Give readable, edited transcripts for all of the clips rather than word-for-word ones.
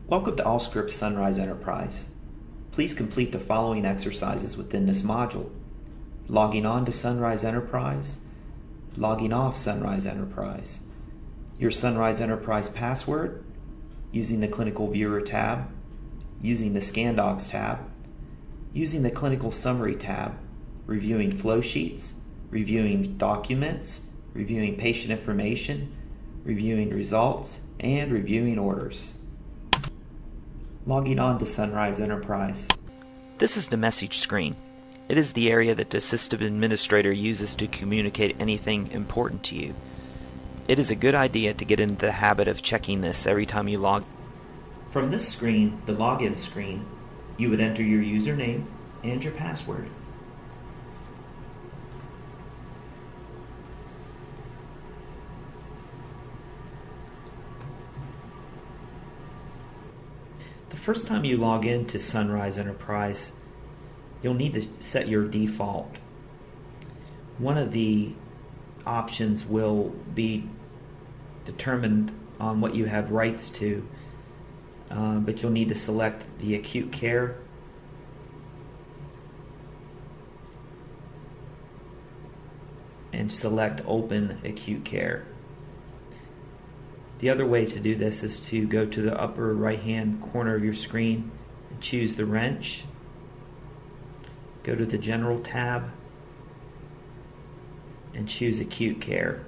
Welcome to Allscripts Sunrise Enterprise. Please complete the following exercises within this module. Logging on to Sunrise Enterprise, logging off Sunrise Enterprise, your Sunrise Enterprise password, using the Clinical Viewer tab, using the Scan Docs tab, using the Clinical Summary tab, reviewing flow sheets, reviewing documents, reviewing patient information, reviewing results, and reviewing orders. Logging on to Sunrise Enterprise. This is the message screen. It is the area that the system administrator uses to communicate anything important to you. It is a good idea to get into the habit of checking this every time you log. From this screen, the login screen, you would enter your username and your password. The first time you log into Sunrise Enterprise, you'll need to set your default. One of the options will be determined on what you have rights to, but you'll need to select the acute care, and select Open Acute Care. The other way to do this is to go to the upper right hand corner of your screen and choose the wrench. Go to the General tab and choose Acute Care.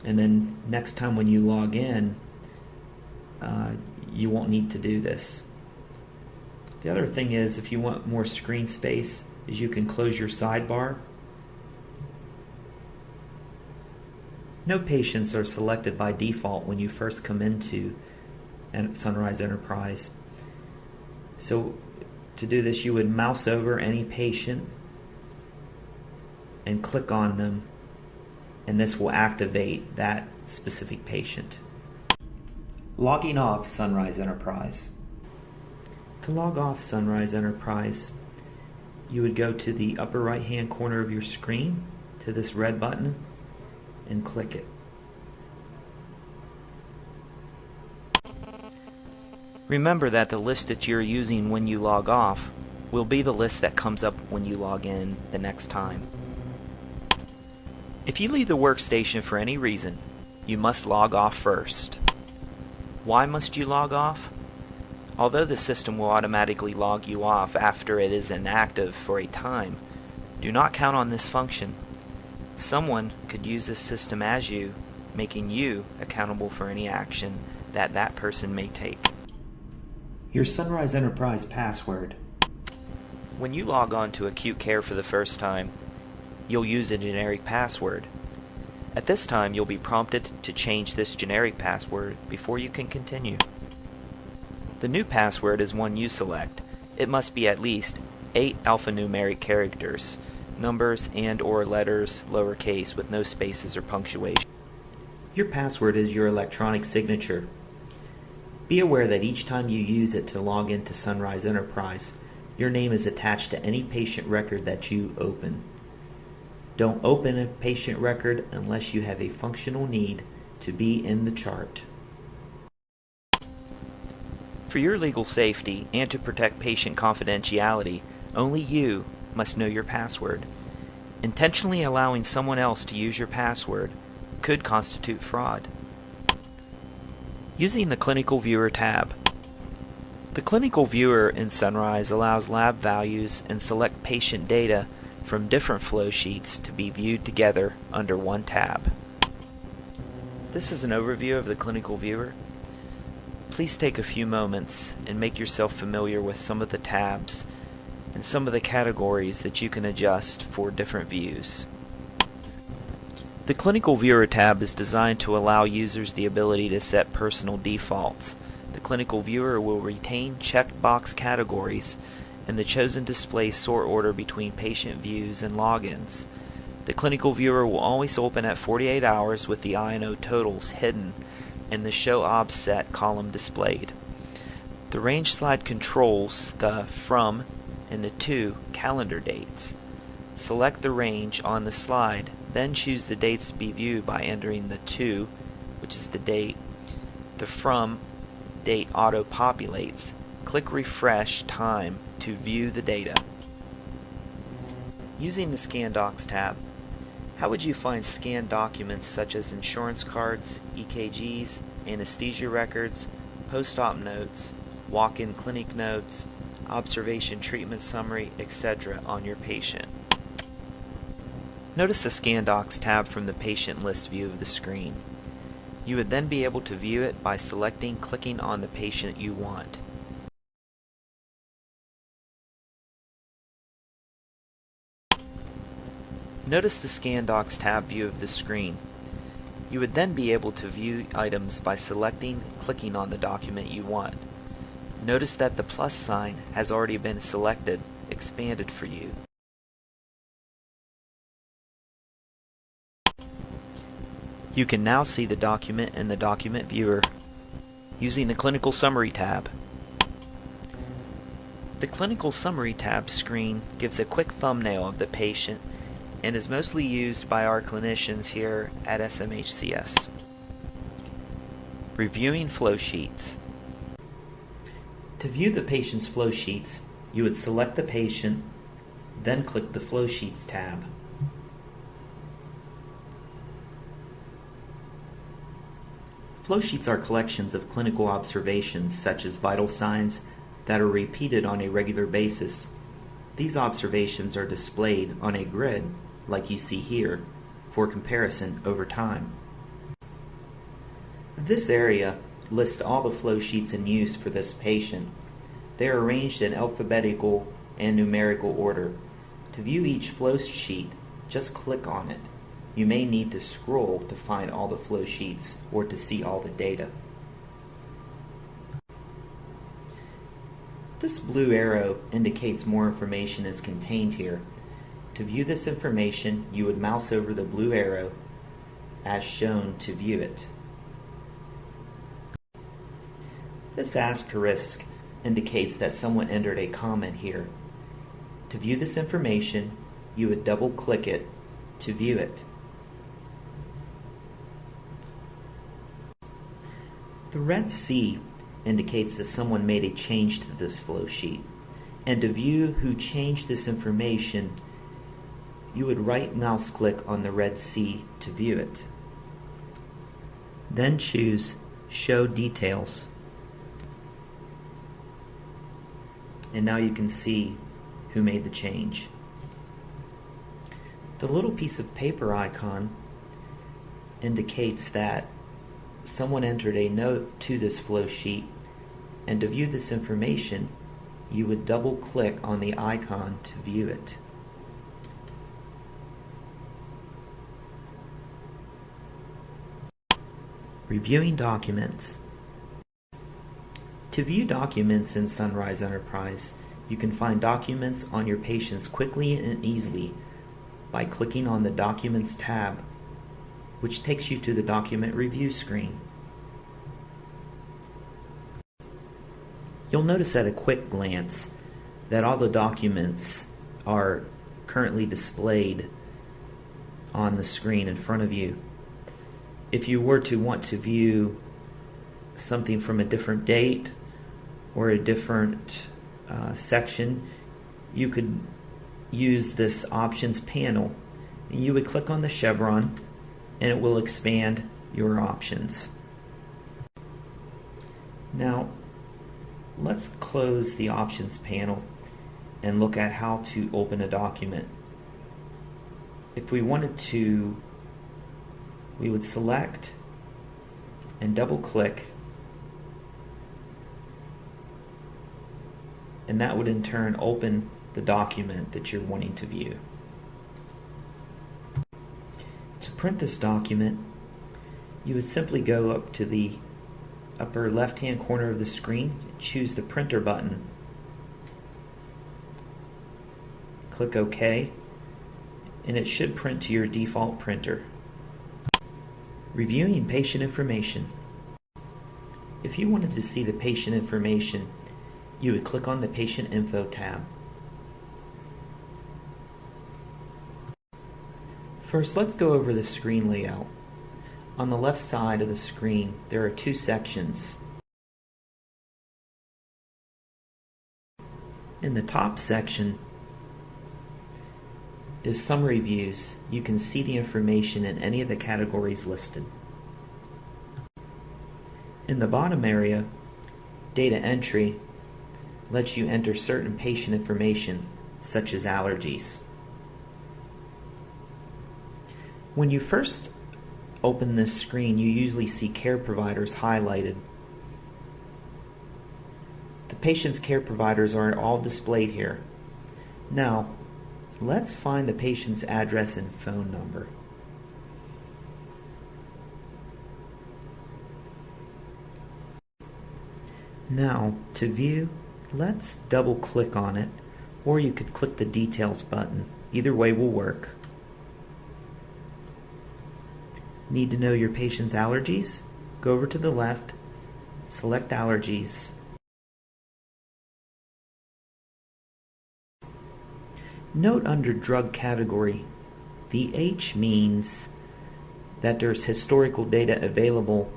And then next time when you log in, you won't need to do this. The other thing is, if you want more screen space, is you can close your sidebar. No patients are selected by default when you first come into Sunrise Enterprise. So to do this, you would mouse over any patient and click on them, and this will activate that specific patient. Logging off Sunrise Enterprise. To log off Sunrise Enterprise, you would go to the upper right hand corner of your screen to this red button and click it. Remember that the list that you're using when you log off will be the list that comes up when you log in the next time. If you leave the workstation for any reason, you must log off first. Why must you log off? Although the system will automatically log you off after it is inactive for a time, do not count on this function. Someone could use this system as you, making you accountable for any action that that person may take. Your Sunrise Enterprise password. When you log on to Acute Care for the first time, you'll use a generic password. At this time, you'll be prompted to change this generic password before you can continue. The new password is one you select. It must be at least 8 alphanumeric characters, numbers and or letters lowercase with no spaces or punctuation. Your password is your electronic signature. Be aware that each time you use it to log into Sunrise Enterprise, your name is attached to any patient record that you open. Don't open a patient record unless you have a functional need to be in the chart. For your legal safety and to protect patient confidentiality, only you must know your password. Intentionally allowing someone else to use your password could constitute fraud. Using the Clinical Viewer tab. The Clinical Viewer in Sunrise allows lab values and select patient data from different flow sheets to be viewed together under one tab. This is an overview of the Clinical Viewer. Please take a few moments and make yourself familiar with some of the tabs and some of the categories that you can adjust for different views. The Clinical Viewer tab is designed to allow users the ability to set personal defaults. The Clinical Viewer will retain checked box categories, and the chosen displays sort order between patient views and logins. The Clinical Viewer will always open at 48 hours with the I&O totals hidden and the Show OBS set column displayed. The range slide controls the from and the to calendar dates. Select the range on the slide, then choose the dates to be viewed by entering the to, which is the date, the from, date auto-populates, click Refresh Time to view the data. Using the Scan Docs tab, how would you find scanned documents such as insurance cards, EKGs, anesthesia records, post-op notes, walk-in clinic notes, observation treatment summary, etc. on your patient? Notice the Scan Docs tab from the patient list view of the screen. You would then be able to view it by clicking on the patient you want. Notice the Scan Docs tab view of the screen. You would then be able to view items by clicking on the document you want. Notice that the plus sign has already been expanded for you. You can now see the document in the document viewer using the Clinical Summary tab. The Clinical Summary tab screen gives a quick thumbnail of the patient and is mostly used by our clinicians here at SMHCS. Reviewing flow sheets. To view the patient's flow sheets, you would select the patient, then click the Flow Sheets tab. Flow sheets are collections of clinical observations such as vital signs that are repeated on a regular basis. These observations are displayed on a grid like you see here for comparison over time. This area lists all the flow sheets in use for this patient. They are arranged in alphabetical and numerical order. To view each flow sheet, just click on it. You may need to scroll to find all the flow sheets or to see all the data. This blue arrow indicates more information is contained here. To view this information, you would mouse over the blue arrow as shown to view it. This asterisk indicates that someone entered a comment here. To view this information, you would double click it to view it. The red C indicates that someone made a change to this flow sheet. And to view who changed this information, you would right mouse click on the red C to view it. Then choose Show Details. And now you can see who made the change. The little piece of paper icon indicates that someone entered a note to this flow sheet, and to view this information, you would double click on the icon to view it. Reviewing documents. To view documents in Sunrise Enterprise, you can find documents on your patients quickly and easily by clicking on the Documents tab, which takes you to the Document Review screen. You'll notice at a quick glance that all the documents are currently displayed on the screen in front of you. If you were to want to view something from a different date or a different section, you could use this options panel. You would click on the chevron and it will expand your options. Now let's close the options panel and look at how to open a document. If we wanted to, we would select and double click, and that would in turn open the document that you're wanting to view. To print this document, you would simply go up to the upper left-hand corner of the screen, choose the printer button, click OK, and it should print to your default printer. Reviewing patient information. If you wanted to see the patient information, you would click on the Patient Info tab. First, let's go over the screen layout. On the left side of the screen, there are two sections. In the top section is Summary Views. You can see the information in any of the categories listed. In the bottom area, Data Entry lets you enter certain patient information, such as allergies. When you first open this screen, you usually see care providers highlighted. The patient's care providers are all displayed here. Now, let's find the patient's address and phone number. Now, to view, let's double click on it, or you could click the Details button. Either way will work. Need to know your patient's allergies? Go over to the left, select Allergies. Note under Drug category, the H means that there's historical data available,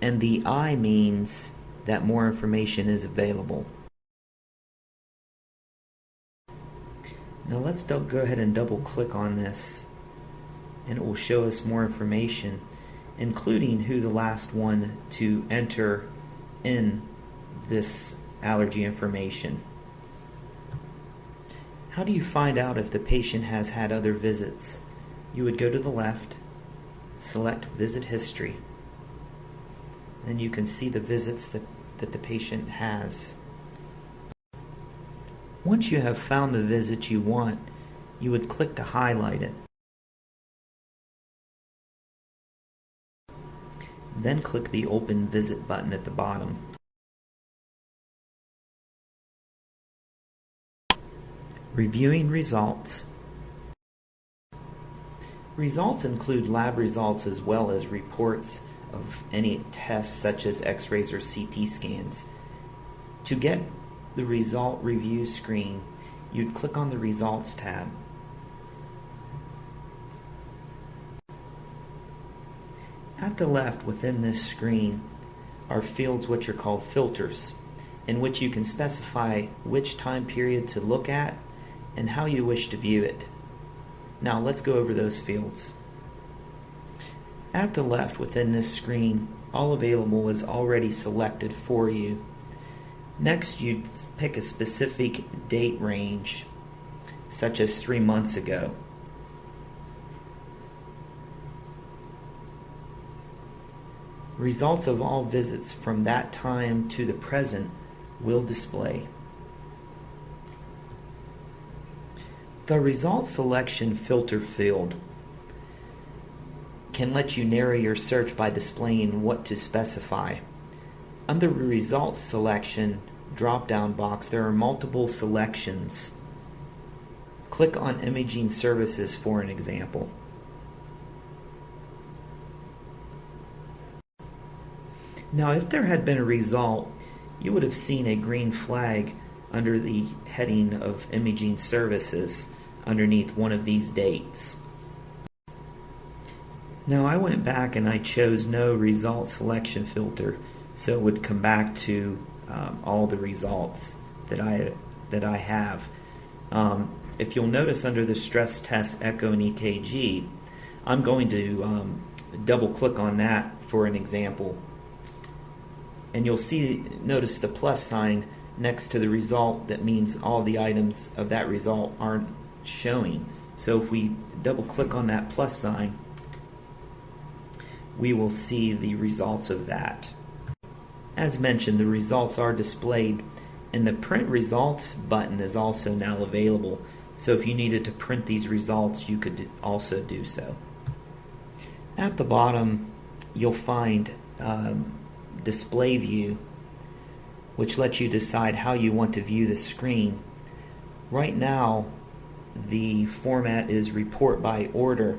and the I means that more information is available. Now let's go ahead and double click on this, and it will show us more information, including who the last one to enter in this allergy information. How do you find out if the patient has had other visits? You would go to the left, select Visit History, and you can see the visits that the patient has. Once you have found the visit you want, you would click to highlight it. Then click the Open Visit button at the bottom. Reviewing results. Results include lab results as well as reports of any tests such as X-rays or CT scans. To get the result review screen, you'd click on the Results tab. At the left within this screen are fields which are called filters, in which you can specify which time period to look at and how you wish to view it. Now let's go over those fields. At the left within this screen, all available is already selected for you. Next, you'd pick a specific date range, such as 3 months ago. Results of all visits from that time to the present will display. The Result Selection Filter field can let you narrow your search by displaying what to specify. Under the Results Selection drop-down box, there are multiple selections. Click on Imaging Services for an example. Now, if there had been a result, you would have seen a green flag under the heading of Imaging Services underneath one of these dates. Now I went back and I chose no result selection filter, so it would come back to all the results that I have. If you'll notice under the stress test echo and EKG, I'm going to double click on that for an example, and you'll notice the plus sign next to the result. That means all the items of that result aren't showing. So if we double click on that plus sign, we will see the results of that. As mentioned, the results are displayed, and the Print Results button is also now available. So if you needed to print these results, you could also do so. At the bottom, you'll find Display View, which lets you decide how you want to view the screen. Right now, the format is Report by Order,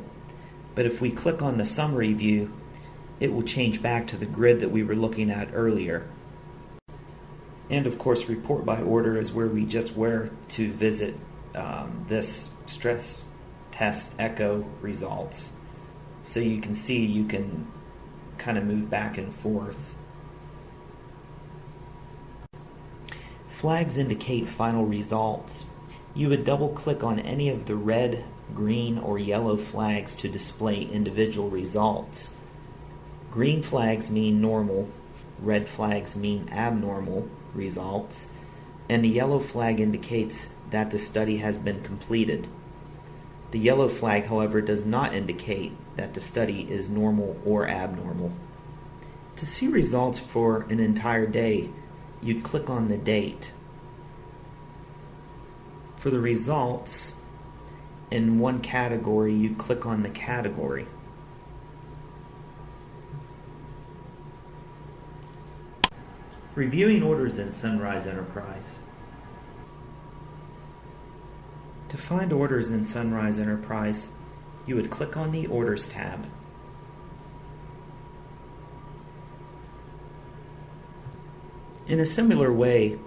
but if we click on the Summary View, it will change back to the grid that we were looking at earlier. And of course, Report by Order is where we just were to visit this stress test echo results. So you can see you can kind of move back and forth. Flags indicate final results. You would double-click on any of the red, green, or yellow flags to display individual results. Green flags mean normal, red flags mean abnormal results, and the yellow flag indicates that the study has been completed. The yellow flag, however, does not indicate that the study is normal or abnormal. To see results for an entire day, you'd click on the date. For the results in one category, you'd click on the category. Reviewing orders in Sunrise Enterprise. To find orders in Sunrise Enterprise, you would click on the Orders tab. In a similar way,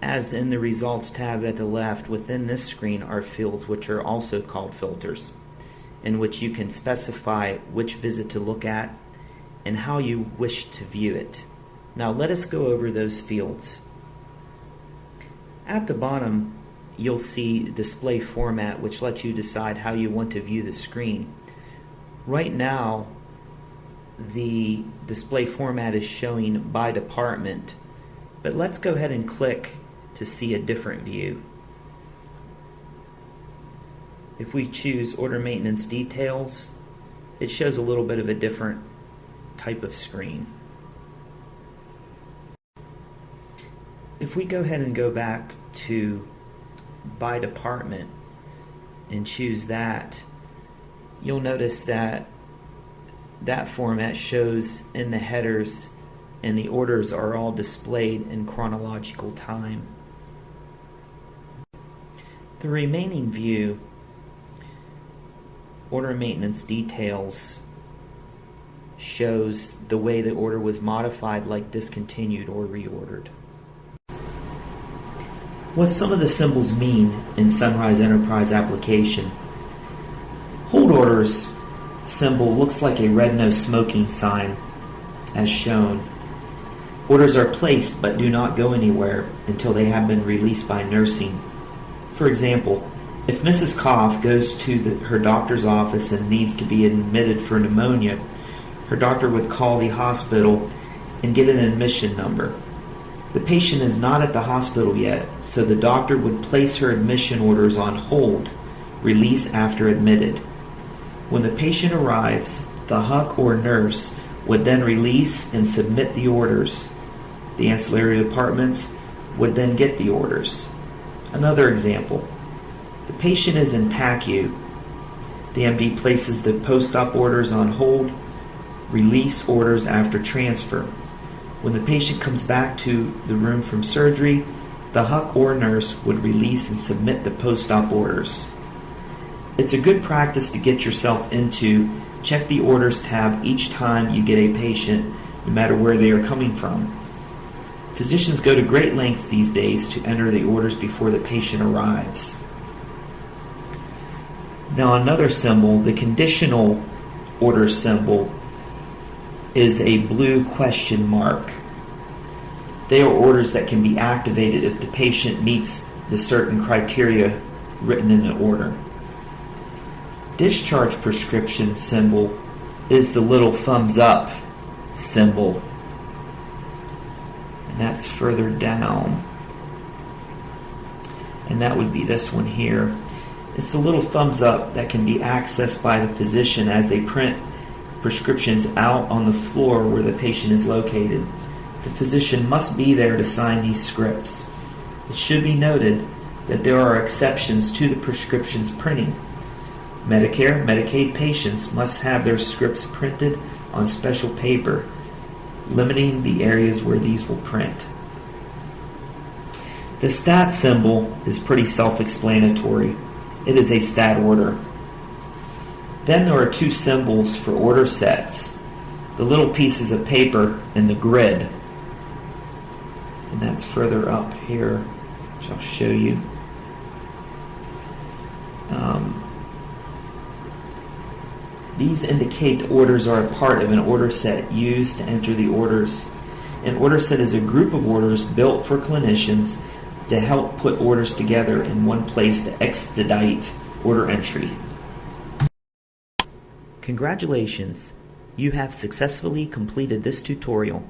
as in the Results tab at the left, within this screen are fields which are also called filters, in which you can specify which visit to look at and how you wish to view it. Now let us go over those fields. At the bottom, you'll see Display Format, which lets you decide how you want to view the screen. Right now, the display format is showing by department, but let's go ahead and click to see a different view. If we choose Order Maintenance Details, it shows a little bit of a different type of screen. If we go ahead and go back to by department and choose that, you'll notice that that format shows in the headers and the orders are all displayed in chronological time. The remaining view, Order Maintenance Details, shows the way the order was modified, like discontinued or reordered. What some of the symbols mean in Sunrise Enterprise application. Hold orders symbol looks like a red no smoking sign, as shown. Orders are placed but do not go anywhere until they have been released by nursing. For example, if Mrs. Koff goes to her doctor's office and needs to be admitted for pneumonia, her doctor would call the hospital and get an admission number. The patient is not at the hospital yet, so the doctor would place her admission orders on hold, release after admitted. When the patient arrives, the HUC or nurse would then release and submit the orders. The ancillary departments would then get the orders. Another example, the patient is in PACU. The MD places the post-op orders on hold, release orders after transfer. When the patient comes back to the room from surgery, the HUC or nurse would release and submit the post-op orders. It's a good practice to get yourself into. Check the Orders tab each time you get a patient, no matter where they are coming from. Physicians go to great lengths these days to enter the orders before the patient arrives. Now another symbol, the conditional order symbol, is a blue question mark. They are orders that can be activated if the patient meets the certain criteria written in the order. Discharge prescription symbol is the little thumbs up symbol, and that's further down, and that would be this one here. It's a little thumbs up that can be accessed by the physician as they print prescriptions out on the floor where the patient is located. The physician must be there to sign these scripts. It should be noted that there are exceptions to the prescriptions printing. Medicare, Medicaid patients must have their scripts printed on special paper, limiting the areas where these will print. The stat symbol is pretty self-explanatory. It is a stat order. Then there are two symbols for order sets, the little pieces of paper and the grid. And that's further up here, which I'll show you. These indicate orders are a part of an order set used to enter the orders. An order set is a group of orders built for clinicians to help put orders together in one place to expedite order entry. Congratulations! You have successfully completed this tutorial.